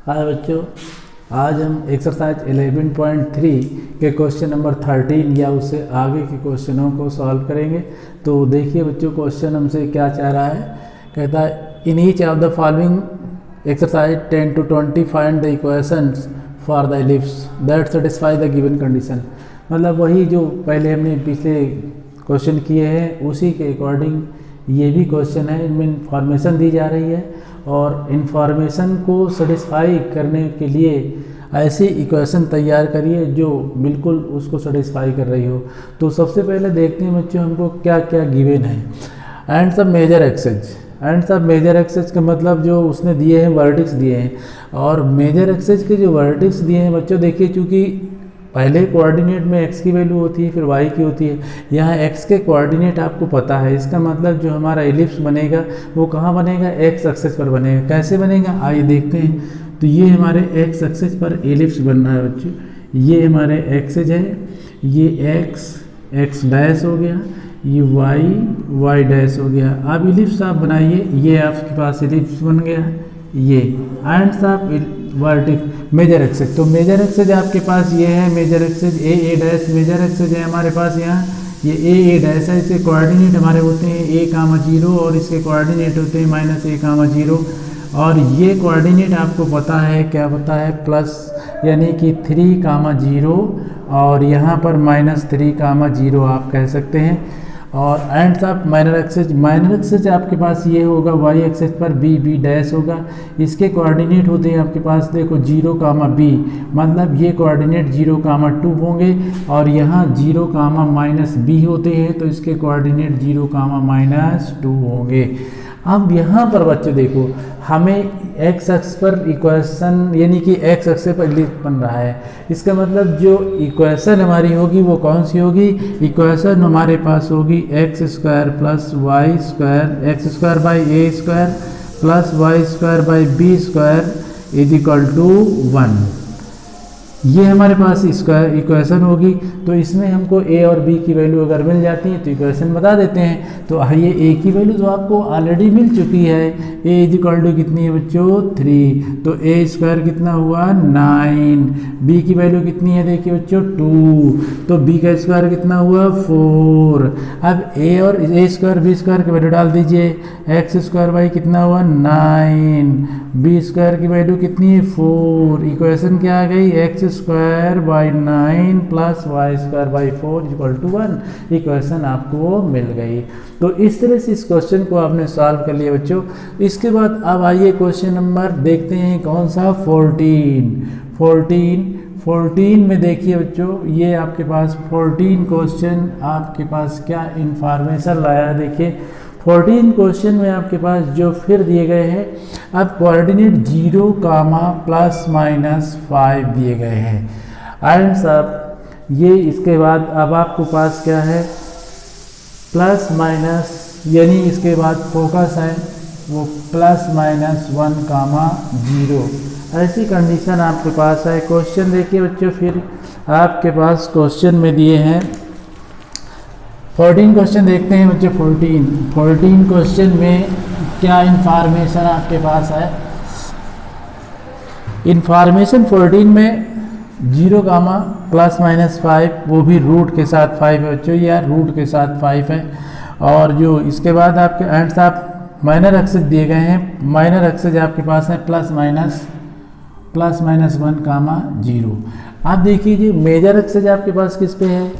हाय बच्चों, आज हम एक्सरसाइज 11.3 के क्वेश्चन नंबर 13 या उससे आगे के क्वेश्चनों को सॉल्व करेंगे। तो देखिए बच्चों, क्वेश्चन हमसे क्या चाह रहा है। कहता है in each of the following exercise 10 to 20 find the equations for the ellipse that satisfy the given condition. मतलब वही जो पहले हमने पिछले क्वेश्चन किए हैं उसी के अकॉर्डिंग ये भी क्वेश्चन है। इनमें इंफॉर्मेशन दी जा रही है और इन्फॉर्मेशन को सेटिस्फाई करने के लिए ऐसी इक्वेशन तैयार करिए जो बिल्कुल उसको सेटिस्फाई कर रही हो। तो सबसे पहले देखते हैं बच्चों हमको क्या क्या गिवन है। एंड सब मेजर एक्सेज, एंड सब मेजर एक्सेज का मतलब जो उसने दिए हैं वर्टिक्स दिए हैं, और मेजर एक्सेज के जो वर्टिक्स दिए हैं बच्चों देखिए, चूँकि पहले कोऑर्डिनेट में x की वैल्यू होती है फिर y की होती है। यहाँ x के कोऑर्डिनेट आपको पता है, इसका मतलब जो हमारा एलिप्स बनेगा वो कहाँ बनेगा, x एक्सिस पर बनेगा। कैसे बनेगा आइए देखते हैं। तो ये हमारे x एक्सिस पर एलिप्स बन रहा है बच्चों। ये हमारे एक्सेज है, ये x डैश हो गया, ये y डैश हो गया। अब एलिप्स आप बनाइए, ये आपके पास एलिप्स बन गया, ये एंड आप वर्टिक मेजर एक्सेज। तो मेजर एक्सेज आपके पास ये है, मेजर एक्सेज ए डैश मेजर एक्सेज है हमारे पास। यहाँ ये ए डैश है, इसके कोऑर्डिनेट हमारे होते हैं a,0 और इसके कोऑर्डिनेट होते हैं -a,0। और ये कोऑर्डिनेट आपको पता है, क्या पता है, प्लस यानी कि 3,0 और यहाँ पर -3,0 आप कह सकते हैं। और एंड ऑफ माइनर एक्सेज आपके पास ये होगा, y एक्सेस पर b डैश होगा। इसके कोऑर्डिनेट होते हैं आपके पास देखो 0,b, मतलब ये कोऑर्डिनेट 0,2 होंगे और यहाँ 0,-b होते हैं, तो इसके कोऑर्डिनेट 0,-2 होंगे। अब यहाँ पर बच्चे देखो, हमें x अक्ष पर इक्वेशन यानी कि x अक्ष पर एलिप्स बन रहा है। इसका मतलब जो इक्वेशन हमारी होगी वो कौन सी होगी, इक्वेशन हमारे पास होगी x² + y² x² / a² + y² b² = 1। ये हमारे पास इक्वेशन होगी। तो इसमें हमको a और b की वैल्यू अगर मिल जाती है तो इक्वेशन बता देते हैं। तो आइए a की वैल्यू तो आपको ऑलरेडी मिल चुकी है, a = कितनी है बच्चों 3, तो a² कितना हुआ 9। b की वैल्यू कितनी है देखिए बच्चों 2, तो b का स्क्वायर कितना हुआ 4। अब a और a² b² की वैल्यू डाल दीजिए, x² कितना हुआ 9, b² की वैल्यू कितनी है 4। इक्वेशन क्या आ गई, x² / 9 + y² / 4 = 1। इक्वेशन आपको मिल गई। तो इस तरह से इस क्वेश्चन को आपने सॉल्व कर लिया बच्चों। इसके बाद अब आइए क्वेश्चन नंबर देखते हैं कौन सा, 14 में देखिए बच्चों, ये आपके पास 14 क्वेश्चन आपके पास क्या इंफॉर्मेशन लाया देखिए। 14 क्वेश्चन में आपके पास जो फिर दिए गए हैं, अब कोऑर्डिनेट 0, ±5 दिए गए हैं। एंड सब ये इसके बाद अब आपके पास क्या है, प्लस माइनस, यानी इसके बाद फोकस है वो ±1, 0। ऐसी कंडीशन आपके पास है। क्वेश्चन देखिए बच्चों, फिर आपके पास क्वेश्चन में दिए हैं 14 क्वेश्चन देखते हैं बच्चों। 14 क्वेश्चन में क्या इंफॉर्मेशन आपके पास है। इंफॉर्मेशन 14 में 0, ±5, वो भी रूट के साथ 5 है बच्चों, या रूट के साथ 5 है। और जो इसके बाद आपके एंड आप माइनर एक्सेस दिए गए हैं। माइनर एक्सेस आपके पास है ±1, 0। आप देखिए मेजर एक्सेस आपके पास किस पे है,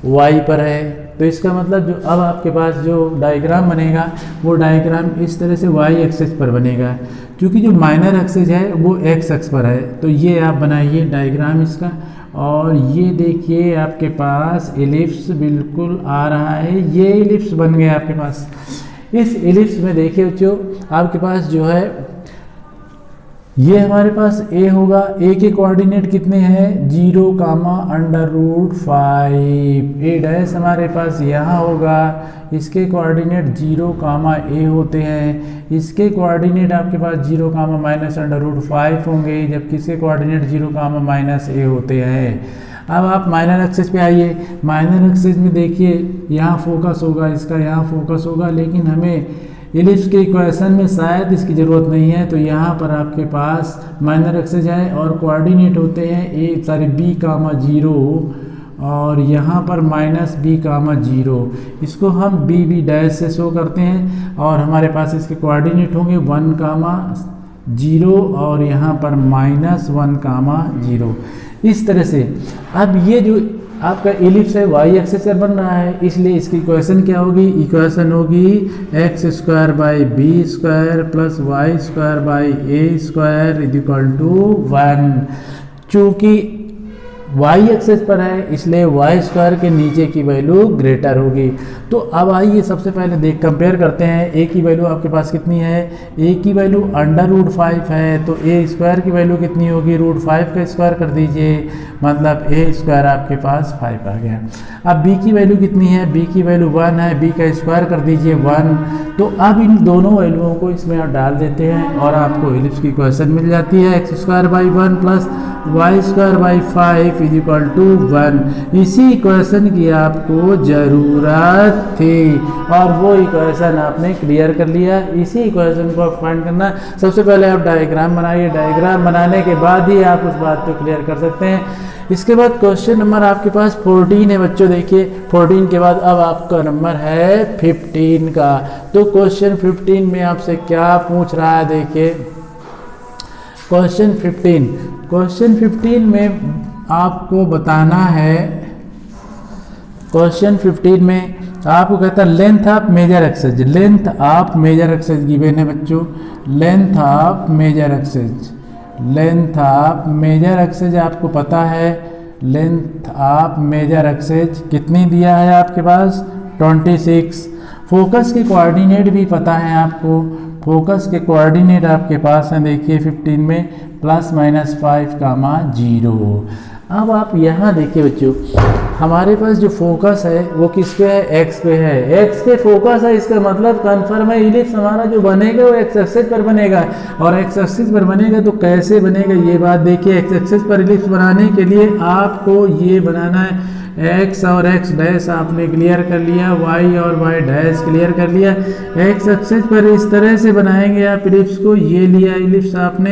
y पर है। तो इसका मतलब जो अब आपके पास जो डायग्राम बनेगा वो डायग्राम इस तरह से y एक्सेस पर बनेगा, क्योंकि जो माइनर एक्सेस है वो x अक्ष पर है। तो ये आप बनाइए डायग्राम इसका, और ये देखिए आपके पास एलिप्स बिल्कुल आ रहा है। ये एलिप्स बन गया आपके पास। इस एलिप्स में देखिए बच्चों आपके पास जो है, ये हमारे पास a होगा, a के कोऑर्डिनेट कितने हैं 0, √5। a डैश हमारे पास यहाँ होगा, इसके कोऑर्डिनेट 0, a होते हैं। इसके कोऑर्डिनेट आपके पास 0, -√5 होंगे, जबकि इसके कोऑर्डिनेट 0, -a होते हैं। अब आप माइनर एक्सेस पे आइए। माइनर एक्सेस में देखिए यहाँ फोकस होगा, इसका यहाँ फोकस होगा, लेकिन हमें इलिप्स के इक्वेशन में शायद इसकी ज़रूरत नहीं है, तो यहाँ पर आपके पास माइनर एक्सेस है और कोऑर्डिनेट होते हैं बी कामा 0 और यहाँ पर माइनस बी कामा 0। इसको हम बी डैश से शो करते हैं और हमारे पास इसके कोऑर्डिनेट होंगे 1 कामा 0 और यहाँ पर माइनस 1 कामा 0। इस तरह से अब ये जो आपका इलिप्स है वाई एक्सेस पर बन रहा है, इसलिए इसकी इक्वेशन क्या होगी, इक्वेशन होगी x square by b square plus y square by a square is equal to 1। चूँकि वाई एक्सेस पर है इसलिए वाई स्क्वायर के नीचे की वैल्यू ग्रेटर होगी। तो अब आइए सबसे पहले कंपेयर करते हैं। ए की वैल्यू आपके पास कितनी है, ए की वैल्यू √5 है, तो ए स्क्वायर की वैल्यू कितनी होगी, √5 का स्क्वायर कर दीजिए, मतलब ए स्क्वायर आपके पास 5 आ गया। अब बी की वैल्यू कितनी है, बी की वैल्यू 1 है, बी का स्क्वायर कर दीजिए 1। तो अब इन दोनों वैल्यूओं को इसमें आप डाल देते हैं और आपको इलिप्स की इक्वेशन मिल जाती है x square by 1 plus y square by 5 is equal to 1। इसी इक्वेशन की आपको ज़रूरत थी और वो इक्वेशन आपने क्लियर कर लिया। इसी इक्वेशन को आप फाइंड करना, सबसे पहले आप डायग्राम बनाइए, डायग्राम बनाने के बाद ही आप उस बात को क्लियर कर सकते हैं। इसके बाद क्वेश्चन नंबर आपके पास 14 है बच्चों, देखिए 14 के बाद अब आपका नंबर है 15 का। तो क्वेश्चन 15 में आपसे क्या पूछ रहा है, देखिए क्वेश्चन 15 में आपको बताना है, क्वेश्चन 15 में आपको कहता है length of major axis, length of major axis given है बच्चों, length of major axis, length of major axis आपको पता है, लेंथ ऑफ मेजर एक्सेस कितनी दिया है आपके पास 26। फोकस के कोऑर्डिनेट भी पता है आपको, फोकस के कोऑर्डिनेट आपके पास हैं, देखिए 15 में ±5 कामा 0। अब आप यहाँ देखिए बच्चों, हमारे पास जो फोकस है वो किस पे है, एक्स पे है, एक्स पे फोकस है, इसका मतलब कन्फर्म है इलिप्स हमारा जो बनेगा वो एक्स एक्सिस पर बनेगा। और एक्स एक्सिस पर बनेगा तो कैसे बनेगा ये बात देखिए, एक्स एक्सिस पर इलिप्स बनाने के लिए आपको ये बनाना है, एक्स और एक्स डैश आपने क्लियर कर लिया, वाई और वाई डैश क्लियर कर लिया। एक्स एक्सिस पर इस तरह से बनाएंगे आप इलिप्स को, ये लिया इलिप्स आपने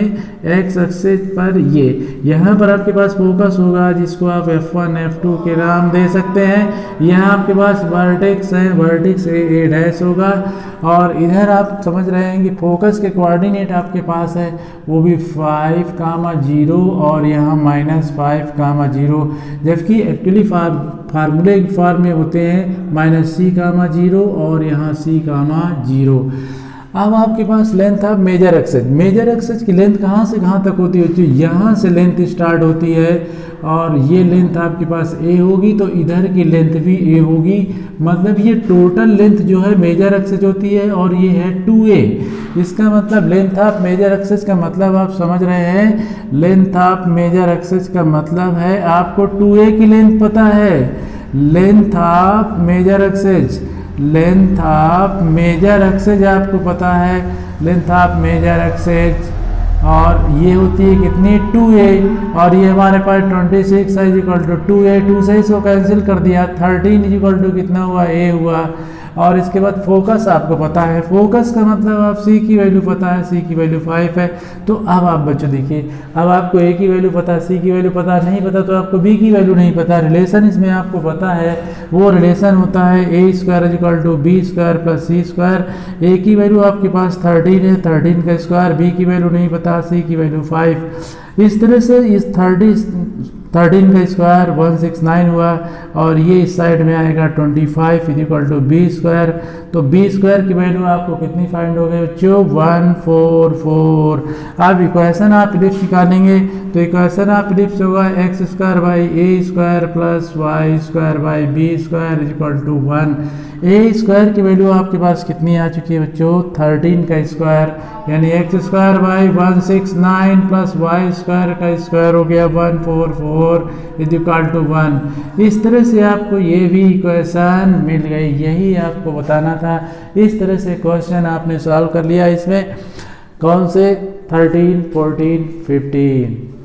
एक्स एक्सिस पर, ये यहाँ पर आपके पास फोकस होगा जिसको आप F1 F2 के नाम दे सकते हैं। यहाँ आपके पास वर्टेक्स है, वर्टेक्स ए डैश होगा और इधर आप समझ रहे हैं कि फोकस के कोऑर्डिनेट आपके पास है वो भी 5 कामा 0 और यहाँ -5 कामा 0, जबकि एक्चुअली फार्मूले की फॉर्म में होते हैं -c कामा 0 और यहाँ c कामा 0। अब आपके पास length of major axis, major axis की लेंथ कहाँ से कहाँ तक होती है, यहाँ से लेंथ स्टार्ट होती है और ये लेंथ आपके पास a होगी तो इधर की लेंथ भी a होगी, मतलब ये टोटल लेंथ जो है मेजर एक्सेस होती है और ये है 2a। इसका मतलब लेंथ ऑफ मेजर एक्सेस का मतलब आप समझ रहे हैं, लेंथ ऑफ मेजर एक्सेस का मतलब है आपको 2a की लेंथ पता है, length of major axis, length of major axis आपको पता है, लेंथ ऑफ मेजर एक्सेस और ये होती है कितनी 2a और ये हमारे पास 26 है इक्वल टू 2a, 2 से इसको कैंसिल कर दिया, 13 इक्वल टू कितना हुआ a हुआ। और इसके बाद फोकस आपको पता है, फोकस का मतलब आप c की वैल्यू पता है, c की वैल्यू 5 है। तो अब आप बच्चों देखिए, अब आपको a की वैल्यू पता है, c की वैल्यू पता नहीं पता तो आपको b की वैल्यू नहीं पता, रिलेशन इसमें आपको पता है, वो रिलेशन होता है a square equal to b square plus c square. a की वैल्यू आपके पास 13 है, 13 का स्क्वायर, b की वैल्यू नहीं पता, c की वैल्यू 5। इस तरह से इस 13 का स्क्वायर 169 हुआ और ये इस साइड में आएगा 25 इक्वल टू बी स्क्वायर। तो बी स्क्वायर की वैल्यू आपको कितनी फाइंड हो गई बच्चों 144। अब इक्वेशन आप इलिप्स निकालेंगे तो इक्वेशन आप इलिप्स होगा x square by a square plus y square by b square equal to 1। A square की वैल्यू आपके पास कितनी आ चुकी है बच्चों 13 का स्क्वायर, यानी x square by 169 plus y square का स्क्वायर हो गया 144 इज इक्वल टू 1। इस तरह से आपको ये भी इक्वेशन मिल गई, यही आपको बताना था। इस तरह से क्वेश्चन आपने सॉल्व कर लिया, इसमें कौन से 13, 14, 15।